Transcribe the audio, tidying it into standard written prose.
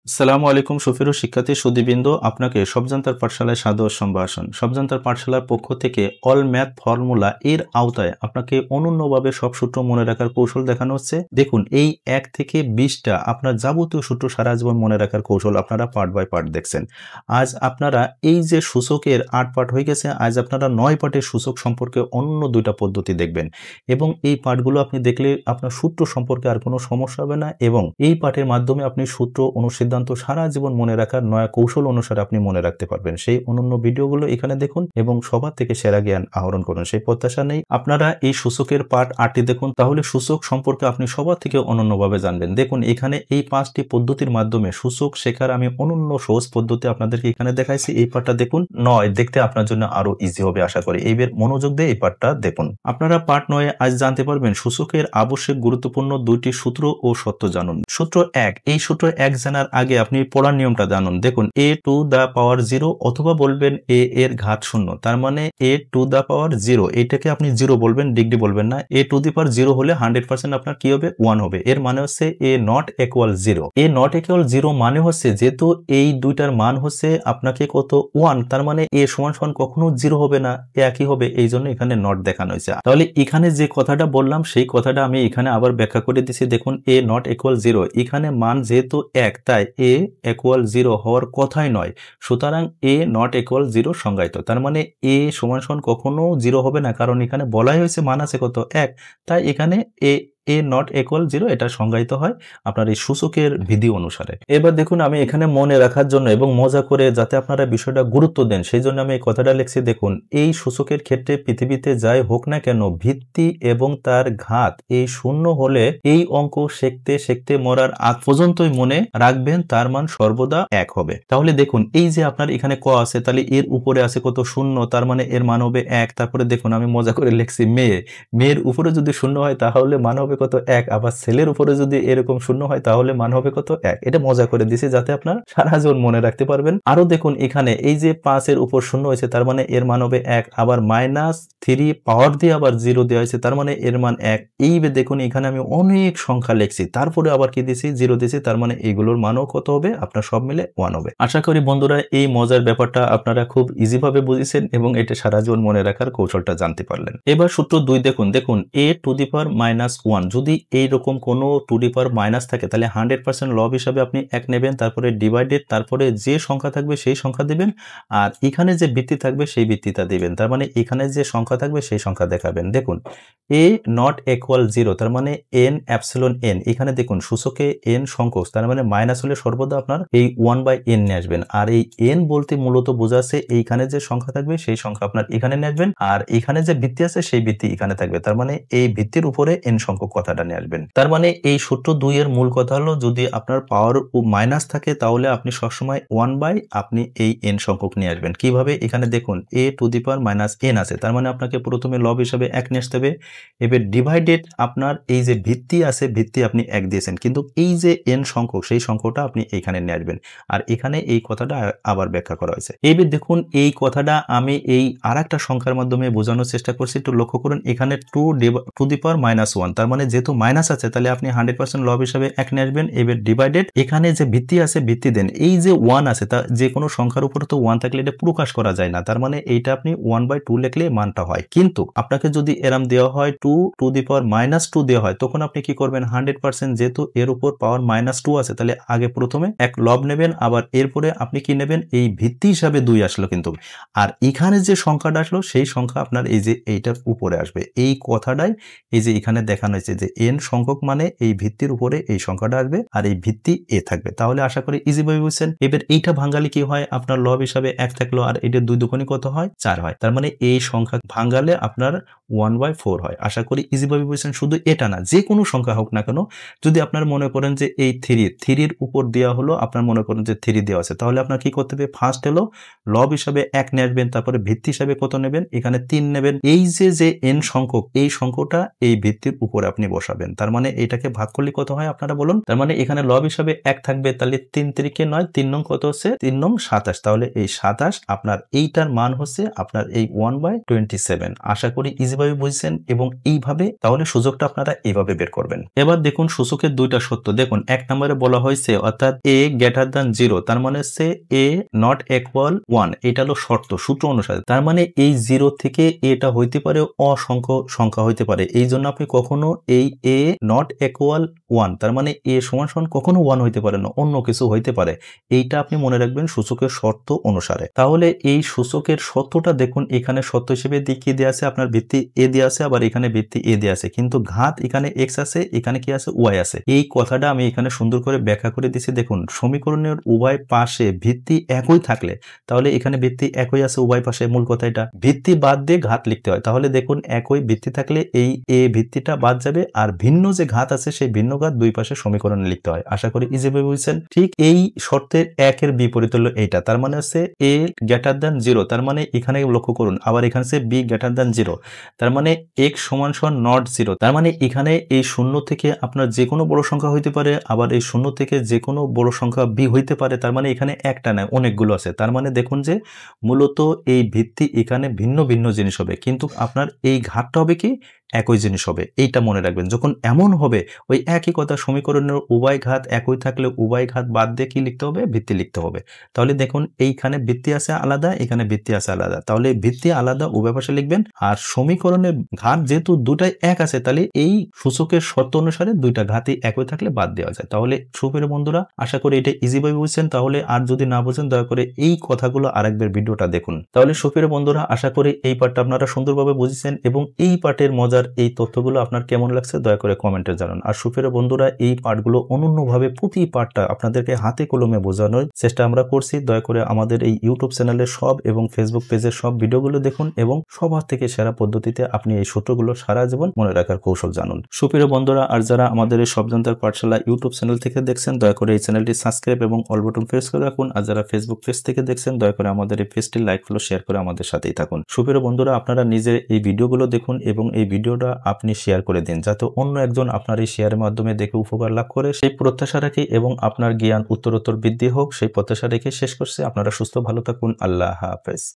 আসসালামু আলাইকুম সুপ্রিয় শিক্ষার্থী সুধীবৃন্দ, আপনাকে সবজান্তার পাঠশালায় সাদর সম্ভাষণ। সবজান্তার পাঠশালার পক্ষ থেকে অল ম্যাথ ফর্মুলা এর আওতায় আপনাকে অনন্যভাবে সব সূত্র মনে রাখার কৌশল দেখানো হচ্ছে। দেখুন, এই 1 থেকে 20টা আপনার যাবতীয় সূত্র সারা জীবন মনে রাখার কৌশল আপনারা পার্ট বাই পার্ট দেখছেন। আজ আপনারা এই যে সূচকের 8 পার্ট হয়ে গেছে, আজ আপনারা 9 পার্টের সূচক সম্পর্কে অন্য 2টা পদ্ধতি দেখবেন এবং এই পার্টগুলো আপনি দেখলে আপনার সূত্র সম্পর্কে আর কোনো সমস্যা হবে না এবং এই পার্টের মাধ্যমে আপনি সূত্র অনুসিদ্ধান্ত সারা জীবন মনে রাখার নয়া কৌশল অনুসারে আপনি মনে রাখতে পারবেন। সেই অনন্য ভিডিওগুলো এখানে দেখুন এবং সবার থেকে সেরা জ্ঞান আহরণ করুন। সেই প্রত্যাশা নেই আপনারা এই সূচকের পার্ট 8টি দেখুন, তাহলে সূচক সম্পর্কে আপনি সবার থেকে অনন্যভাবে জানবেন। দেখুন, এখানে এই 5টি পদ্ধতির মাধ্যমে সূচক শেখার আমি অনন্য সহজ পদ্ধতি আপনাদেরকে এখানে দেখাইছি। এই পার্টটা দেখুন, 9 দেখতে আপনার জন্য আরো ইজি হবে আশা করি। এইবার মনোযোগ দিয়ে এই পার্টটা দেখুন। আপনারা পার্ট 9 আজ জানতে পারবেন সূচকের আবশ্যক গুরুত্বপূর্ণ 2টি সূত্র ও সত্য জানুন। সূত্র 1, এই সূত্র 1 জানার আগে আপনি পড়ার নিয়মটা জানুন। দেখুন, a টু দা পাওয়ার 0 অথবা বলবেন a এর ঘাত 0, তার মানে a টু দা পাওয়ার 0, এটাকে আপনি 0 বলবেন, ডিগ্রি বলবেন না। a টু দি পাওয়ার 0 হলে 100% আপনার কি হবে? 1 হবে। এর মানে হচ্ছে a not equal 0। a not equal 0 মানে হচ্ছে যেহেতু এই দুইটার মান হচ্ছে আপনাকে কত? 1, তার মানে a সমান সমান কখনো 0 হবে না, একই হবে। এই জন্য এখানে নট দেখানো হয়েছে। তাহলে এখানে যে কথাটা বললাম সেই কথাটা আমি এখানে আবার ব্যাখ্যা করে দিচ্ছি। দেখুন, a নট ইকুয়াল 0, এখানে মান যেহেতু 1, তাই a ইকুয়াল 0 হওয়ার কথাই নয়। সুতরাং a নট ইকুয়াল 0 সংজ্ঞায়িত, তার মানে a সমান সমান কখনো 0 হবে না, কারণ এখানে বলাই হয়েছে মান আছে কত? 1, তাই এখানে a নট ইকুয়াল 0 এটা সংজ্ঞায়িত হয় আপনার এই সূচকের বিধি অনুসারে। এবার দেখুন, আমি এখানে মনে রাখার জন্য এবং মজা করে যাতে আপনারা বিষয়টা গুরুত্ব দেন সেই জন্য আমি এই কথাটা লিখছি। দেখুন, এই সূচকের ক্ষেত্রে পৃথিবীতে যাই হোক না কেন, ভিত্তি এবং তার ঘাত এই 0 হলে এই অঙ্ক শিখতে শিখতে মরার আগ পর্যন্তই মনে রাখবেন তার মান সর্বদা 1 হবে। তাহলে দেখুন, এই যে আপনার এখানে ক আছে, তাহলে এর উপরে আছে কত? 0, তার মানে এর মান হবে 1। তারপরে দেখুন, আমি মজা করে লিখছি মেয়ের উপরে যদি 0 হয় তাহলে মান হবে কত? 1। আবার ছেলের উপরে যদি এরকম 0 হয় তাহলে মান হবে কত? 1। এটা মজা করে দিছি যাতে আপনার সারা জীবন মনে রাখতে পারবেন। আরো দেখুন, এখানে এই যে 5 এর উপর 0 হয়েছে, তার মানে এর মান হবে 1। আবার -3 পাওয়ার দিয়ে আবার 0 দেওয়া হয়েছে, তার মানে এর মান 1। এইবার দেখুন, এখানে আমি অনেক সংখ্যা লিখছি, তারপরে আবার কি দিছি? 0 দিছি, তার মানে এগুলোর মানও কত হবে? আপনার সব মিলে 1 হবে। আশা করি বন্ধুরা এই মজার ব্যাপারটা আপনারা খুব ইজি ভাবে বুঝেছেন এবং এটা সারা জীবন মনে রাখার কৌশলটা জানতে পারলেন। এবার সূত্র 2 দেখুন, a টু দি পাওয়ার -1 যদি এইরকম কোনো টু দি পাওয়ার মাইনাস থাকে তাহলে 100% লব হিসাবে আপনি 1 নেবেন, তারপরে ডিভাইডেড, তারপরে যে সংখ্যা থাকবে সেই সংখ্যা দিবেন, আর এখানে যে ভিত্তি থাকবে সেই ভিত্তিটা দিবেন। তার মানে এখানে যে সংখ্যা থাকবে সেই সংখ্যা দেখাবেন। দেখুন, a নট ইকুয়াল 0, তার মানে n এপসিলন n। এখানে দেখুন সূচকে n সংখ্যক, তার মানে মাইনাস হলে সর্বদা আপনার এই 1/n নিয়ে আসবেন। আর এই n বলতে মূলত বোঝাচ্ছে এইখানে যে সংখ্যা থাকবে সেই সংখ্যা আপনার এখানে নিয়ে আসবেন, আর এখানে যে ভিত্তি আছে সেই ভিত্তি এখানে থাকবে। তার মানে এই ভিত্তির উপরে n সংখ্যক কথাটা নিয়ে আসবেন। তার মানে এই সূত্র 2 এর মূল কথা হলো, যদি আপনার পাওয়ার মাইনাস থাকে তাহলে আপনি সবসময় 1 আপনি এই n সংখ্যক নিয়ে আসবেন। কিভাবে? এখানে দেখুন a to the power -n আছে, তার মানে আপনাকে প্রথমে লব হিসাবে 1 নিয়ে আসতে হবে। এবার ডিভাইডেড, আপনার এই যে ভিত্তি আছে ভিত্তি আপনি 1 দিয়েছেন, কিন্তু এই যে n সংখ্যক সেই সংখ্যকটা আপনি এখানে নিয়ে আসবেন। আর এখানে এই কথাটা আবার ব্যাখ্যা করা হয়েছে। এবার দেখুন, এই কথাটা আমি এই আরেকটা সংখ্যার মাধ্যমে বোঝানোর চেষ্টা করছি। একটু লক্ষ্য করুন, এখানে 2 টু দি পাওয়ার -1, তার মানে যেহেতু মাইনাস আছে তাহলে আপনি 100% লব হিসাবে 1 নিয়ে আসবেন। এবার ডিভাইডেড, এখানে যে ভিত্তি আছে ভিত্তি দেন। এই যে 1 আছে, তা যে কোনো সংখ্যার উপরে তো 1 থাকলে এটা প্রকাশ করা যায় না, তার মানে এইটা আপনি 1/2 লিখলে মানটা হয়। কিন্তু আপনাকে যদি এরম দেওয়া হয় 2 টু দি পাওয়ার -2 দেওয়া হয়, তখন আপনি কি করবেন? 100% যেহেতু এর উপর পাওয়ার -2 আছে, তাহলে আগে প্রথমে 1 লব নেবেন, আবার এরপরে আপনি কি নেবেন? এই ভিত্তি হিসাবে 2 আসলো কিন্তু, আর এখানে যে সংখ্যাটা আসলো সেই সংখ্যা আপনার এই যে এইটার উপরে আসবে। এই কথাটাই এই যে এখানে দেখানো হয়েছে যে n সংখ্যক মানে এই ভিত্তির উপরে এই সংখ্যাটা আসবে আর এই ভিত্তি a থাকবে। তাহলে আশা করি ইজি ভাবে বুঝছেন। এবার এইটা ভাঙালে কি হয়? আপনার লব হিসাবে 1 থাকলো আর এটা 2 দুগুণে কত হয়? 4 হয়। তার মানে এই সংখ্যা ভাঙালে আপনার 1/4 হয়। আশা করি ইজি ভাবে বুঝছেন। শুধু এটা না, যে কোনো সংখ্যা হোক না কেন, যদি আপনার মনে করেন যে এই 3 উপর দেওয়া হলো, আপনার মনে করেন যে 3 দেওয়া আছে, তাহলে আপনার কি করতে হবে? ফার্স্ট হলো লব হিসাবে 1 নিয়ে আসবেন, তারপরে ভিত্তি হিসাবে কত নেবেন? এখানে 3 নেবেন। এই যে n সংখ্যক, এই সংখ্যাটা এই ভিত্তির উপরে আপনি বসাবেন। তার মানে এটাকে ভাগ করলে কত হয় আপনারা বলুন? তার মানে এখানে লব হিসাবে 1 থাকবে, তাহলে 3 3 9, 3 নং কত হচ্ছে? 3 নং 27। তাহলে এই 27 আপনার এইটার মান হচ্ছে আপনার এই 1/27। আশা করি ইজি ইজিভাবে বুঝছেন এবং এইভাবে তাহলে সূচকটা আপনারা এইভাবে বের করবেন। এবার দেখুন সূচকের দুইটা সত্য দেখুন, এক নম্বরে বলা হয়েছে অর্থাৎ a গ্রেটার দ্যান 0, তার মানে হচ্ছে a নট ইকুয়াল 1, এটা হলো শর্ত সূত্র অনুসারে। তার মানে এই 0 থেকে এটা হইতে পারে অসংখ্য সংখ্যা হইতে পারে, এই জন্য আপনি কখনো এই a নট ইকুয়াল 1 তার মানে a সমান সমান কখনো 1 হইতে পারে না, অন্য কিছু হইতে পারে, এইটা আপনি মনে রাখবেন সূচকের শর্ত অনুসারে। তাহলে এই সূচকের সত্যটা দেখুন এখানে সত্য হিসেবে কি দেওয়া আছে, আপনার ভিত্তি a দেওয়া আছে, আবার এখানে ভিত্তি a দেওয়া আছে, কিন্তু ঘাত এখানে x আছে, এখানে কি আছে y আছে। এই কথাটা আমি এখানে সুন্দর করে ব্যাখ্যা করে দিছি। দেখুন সমীকরণের উভয় পাশে ভিত্তি একই থাকলে, তাহলে এখানে ভিত্তি একই আছে উভয় পাশে, মূল কথা এটা, ভিত্তি বাদ দিয়ে ঘাত লিখতে হয়। তাহলে দেখুন একই ভিত্তি থাকলে এই a ভিত্তিটা বাদ যাবে, আর ভিন্ন যে ঘাত আছে সেই ভিন্ন ঘাত দুই পাশে সমীকরণে লিখতে হয়। আশা করি ইজিভাবে বুঝছেন। ঠিক এই শর্তের একের বিপরীত হলো এইটা, তার মানে হচ্ছে a গ্রেটার দ্যান 0, তার মানে এখানে লক্ষ্য করুন, আবার এখানে হচ্ছে b গ্রেটার দ্যান 0, তার মানে x সমান সমান নট 0, তার মানে এখানে এই শূন্য থেকে আপনার যে কোনো বড় সংখ্যা হইতে পারে, আবার এই শূন্য থেকে যে কোনো বড় সংখ্যা b হইতে পারে, তার মানে এখানে একটা নয় অনেকগুলো আছে। তার মানে দেখুন যে মূলত এই ভিত্তি এখানে ভিন্ন ভিন্ন জিনিস হবে, কিন্তু আপনার এই ঘাতটা হবে কি একই জিনিস হবে, এইটা মনে রাখবেন। যখন এমন হবে ওই একই কথা, সমীকরণের উভয় ঘাত একই থাকলে উভয় ঘাত বাদ দিয়ে কি লিখতে হবে, ভিত্তি লিখতে হবে। তাহলে দেখুন এইখানে ভিত্তি আছে আলাদা, এখানে ভিত্তি আছে আলাদা, তাহলে ভিত্তি আলাদা উভয় পাশে লিখবেন। আর সমীকরণের ঘাত যেহেতু দুটাই এক আছে, তাহলে এই সূচকের শর্ত অনুসারে দুইটা ঘাতই একই থাকলে বাদ দেওয়া যায়। তাহলে সুপ্রিয় বন্ধুরা আশা করি এটা ইজিভাবে বুঝছেন। তাহলে আর যদি না বুঝেন দয়া করে এই কথাগুলো আরেকবার ভিডিওটা দেখুন। তাহলে সুপ্রিয় বন্ধুরা আশা করি এই পার্টটা আপনারা সুন্দরভাবে বুঝেছেন, এবং এই পার্টের মজার এই তথ্যগুলো আপনার কেমন লাগছে দয়া করে কমেন্টে জানান। আর সুপ্রিয় বন্ধুরা এই পার্টগুলো অনন্যভাবে প্রতি পার্টটা আপনাদেরকে হাতে কলমে বোঝানোর চেষ্টা আমরা করছি। দয়া করে আমাদের এই ইউটিউব চ্যানেলের সব এবং ফেসবুক পেজের সব ভিডিওগুলো দেখুন, এবং সবার থেকে সেরা পদ্ধতিতে আপনি এই সূত্রগুলো সারা জীবন মনে রাখার কৌশল জানুন। সুপ্রিয় বন্ধুরা আর যারা আমাদের এই সবজান্তার পাঠশালা ইউটিউব চ্যানেল থেকে দেখছেন দয়া করে এই চ্যানেলটি সাবস্ক্রাইব এবং অল বাটন প্রেস করে রাখুন। আর যারা ফেসবুক পেজ থেকে দেখছেন দয়া করে আমাদের এই পেজটি লাইক ফলো শেয়ার করে আমাদের সাথেই থাকুন। সুপ্রিয় বন্ধুরা আপনারা নিজে এই ভিডিওগুলো দেখুন এবং এই ভিডিওটা আপনি শেয়ার করে দিন, যাতে অন্য একজন আপনার এই শেয়ারের মাধ্যমে দেখে উপকার লাভ করে, সেই প্রত্যাশা রাখি, এবং আপনার জ্ঞান উত্তরোত্তর বৃদ্ধি হোক সেই প্রত্যাশা রেখে শেষ করছে। আপনারা সুস্থ ভালো থাকুন। আল্লাহ হাফেজ।